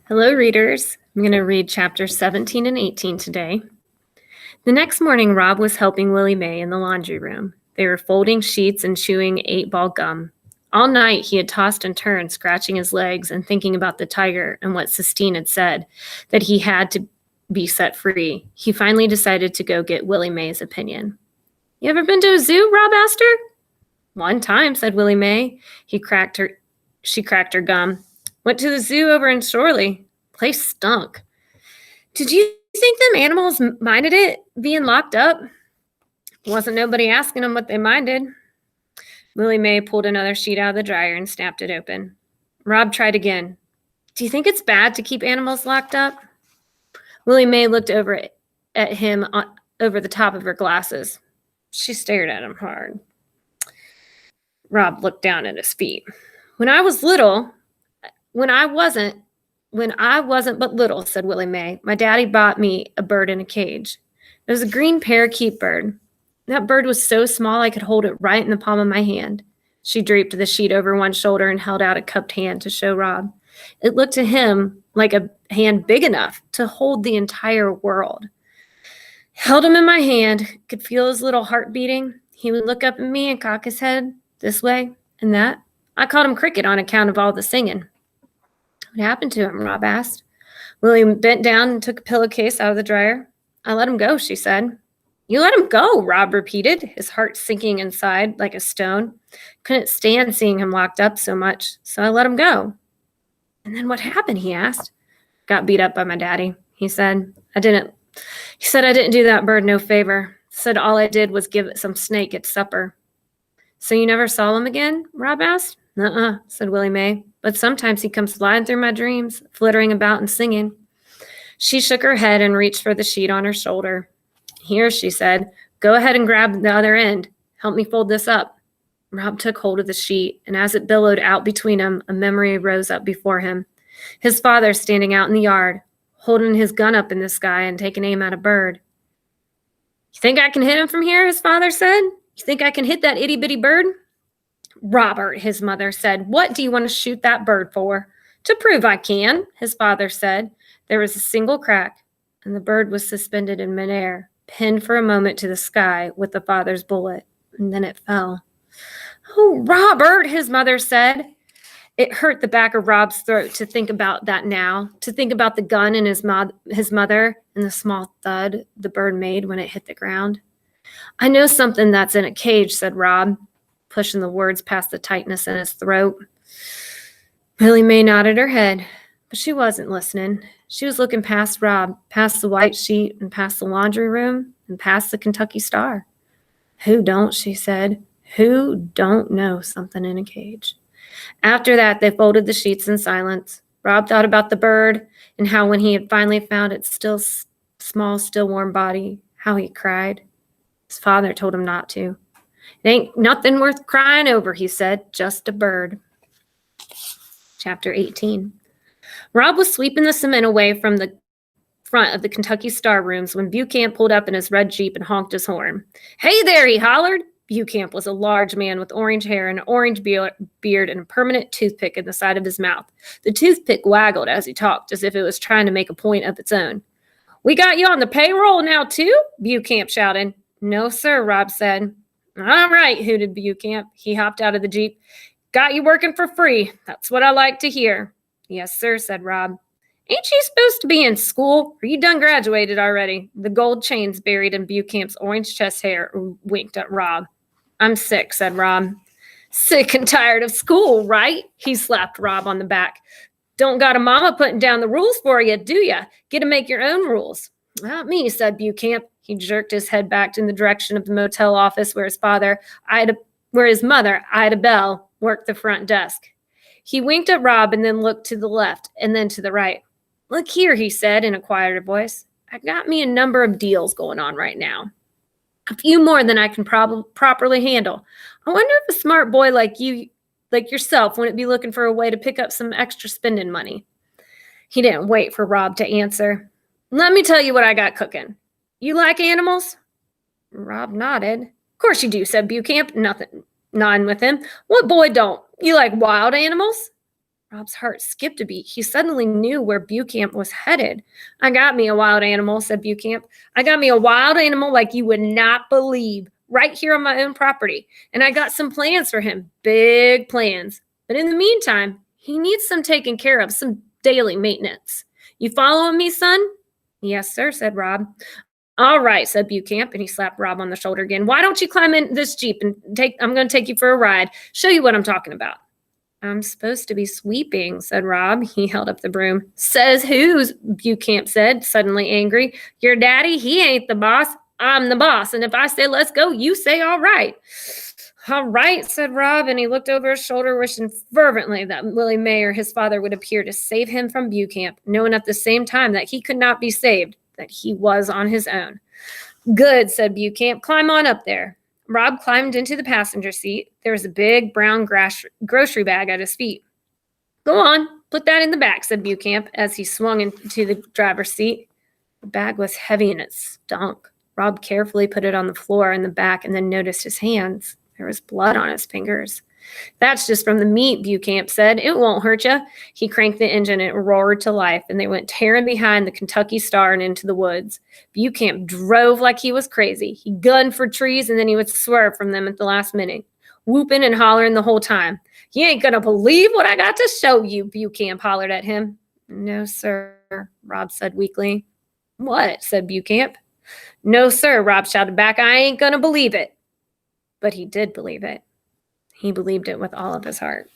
Hello, readers. I'm going to read chapters 17 and 18 today. The next morning, Rob was helping Willie Mae in the laundry room. They were folding sheets and chewing 8-ball gum. All night, he had tossed and turned, scratching his legs and thinking about the tiger and what Sistine had said, that he had to be set free. He finally decided to go get Willie Mae's opinion. "You ever been to a zoo?" Rob asked her. "One time," said Willie Mae. She cracked her gum. "Went to the zoo over in Shorley. Place stunk." "Did you think them animals minded it being locked up?" "Wasn't nobody asking them what they minded." Willie Mae pulled another sheet out of the dryer and snapped it open. Rob tried again. "Do you think it's bad to keep animals locked up?" Willie Mae looked over at him over the top of her glasses. She stared at him hard. Rob looked down at his feet. When I wasn't but little," said Willie Mae, "my daddy bought me a bird in a cage. It was a green parakeet bird. That bird was so small I could hold it right in the palm of my hand." She draped the sheet over one shoulder and held out a cupped hand to show Rob. It looked to him like a hand big enough to hold the entire world. Held him in my hand, could feel his little heart beating. He would look up at me and cock his head this way and that. I called him Cricket on account of all the singing. "What happened to him?" Rob asked. William bent down and took a pillowcase out of the dryer. "I let him go," she said. "You let him go?" Rob repeated, his heart sinking inside like a stone. Couldn't stand seeing him locked up so much, so I let him go. "And then what happened?" he asked. "Got beat up by my daddy," he said. I didn't do that bird no favor. Said all I did was give it some snake at supper." "So you never saw him again?" Rob asked. "Uh-uh," said Willie Mae. "But sometimes he comes flying through my dreams, flittering about and singing." She shook her head and reached for the sheet on her shoulder. "Here," she said. "Go ahead and grab the other end. Help me fold this up." Rob took hold of the sheet, and as it billowed out between them, a memory rose up before him. His father standing out in the yard, holding his gun up in the sky and taking aim at a bird. "You think I can hit him from here?" his father said. "You think I can hit that itty-bitty bird?" "Robert," his mother said, "what do you want to shoot that bird for?" "To prove I can," his father said. There was a single crack, and the bird was suspended in midair, pinned for a moment to the sky with the father's bullet, and then it fell. "Oh, Robert," his mother said. It hurt the back of Rob's throat to think about that now, to think about the gun and his mother and the small thud the bird made when it hit the ground. "I know something that's in a cage," said Rob, pushing the words past the tightness in his throat. Willie Mae nodded her head, but she wasn't listening. She was looking past Rob, past the white sheet and past the laundry room and past the Kentucky Star. "Who don't," she said. "Who don't know something in a cage?" After that, they folded the sheets in silence. Rob thought about the bird and how when he had finally found its still small, still warm body, how he cried. His father told him not to. "It ain't nothing worth crying over," he said, "just a bird." Chapter 18. Rob was sweeping the cement away from the front of the Kentucky Star rooms when Bucamp pulled up in his red Jeep and honked his horn. "Hey there," he hollered. Bucamp was a large man with orange hair and an orange beard and a permanent toothpick in the side of his mouth. The toothpick waggled as he talked, as if it was trying to make a point of its own. "We got you on the payroll now, too?" Bucamp shouted. "No, sir," Rob said. "All right," hooted Bucamp. He hopped out of the Jeep. "Got you working for free. That's what I like to hear." "Yes, sir," said Rob. "Ain't you supposed to be in school? Or you done graduated already?" The gold chains buried in Bucamp's orange chest hair winked at Rob. "I'm sick," said Rob. "Sick and tired of school, right?" He slapped Rob on the back. "Don't got a mama putting down the rules for you, do ya? Get to make your own rules." "Not me," said Bucamp. He jerked his head back in the direction of the motel office where his mother, Ida Bell, worked the front desk. He winked at Rob and then looked to the left and then to the right. "Look here," he said in a quieter voice. "I got me a number of deals going on right now. A few more than I can properly handle. I wonder if a smart boy like yourself, wouldn't be looking for a way to pick up some extra spending money." He didn't wait for Rob to answer. "Let me tell you what I got cooking. You like animals?" Rob nodded. "Of course you do," said Bucamp, nodding with him. "What boy don't? You like wild animals?" Rob's heart skipped a beat. He suddenly knew where Bucamp was headed. I got me a wild animal, said Bucamp. I got me a wild animal like you would not believe, right here on my own property. And I got some plans for him, big plans. But in the meantime, he needs some taking care of, some daily maintenance. You following me, son? Yes, sir, said Rob. All right, said Bucamp, and he slapped Rob on the shoulder again. Why don't you climb in this Jeep and I'm going to take you for a ride, show you what I'm talking about. I'm supposed to be sweeping, said Rob. He held up the broom. Says who's, Bucamp said, suddenly angry. Your daddy, he ain't the boss. I'm the boss. And if I say let's go, you say all right. All right, said Rob, and he looked over his shoulder, wishing fervently that Willie Mayer, his father, would appear to save him from Bucamp, knowing at the same time that he could not be saved, that he was on his own. Good, said Bucamp. Climb on up there. Rob climbed into the passenger seat. There was a big brown grocery bag at his feet. Go on, put that in the back, said Bucamp as he swung into the driver's seat. The bag was heavy and it stunk. Rob carefully put it on the floor in the back and then noticed his hands. There was blood on his fingers. That's just from the meat, Bucamp said. It won't hurt you. He cranked the engine and it roared to life, and they went tearing behind the Kentucky Star and into the woods. Bucamp drove like he was crazy. He gunned for trees, and then he would swerve from them at the last minute, whooping and hollering the whole time. You ain't gonna believe what I got to show you, Bucamp hollered at him. No, sir, Rob said weakly. What? Said Bucamp. No, sir, Rob shouted back. I ain't gonna believe it. But he did believe it. He believed it with all of his heart.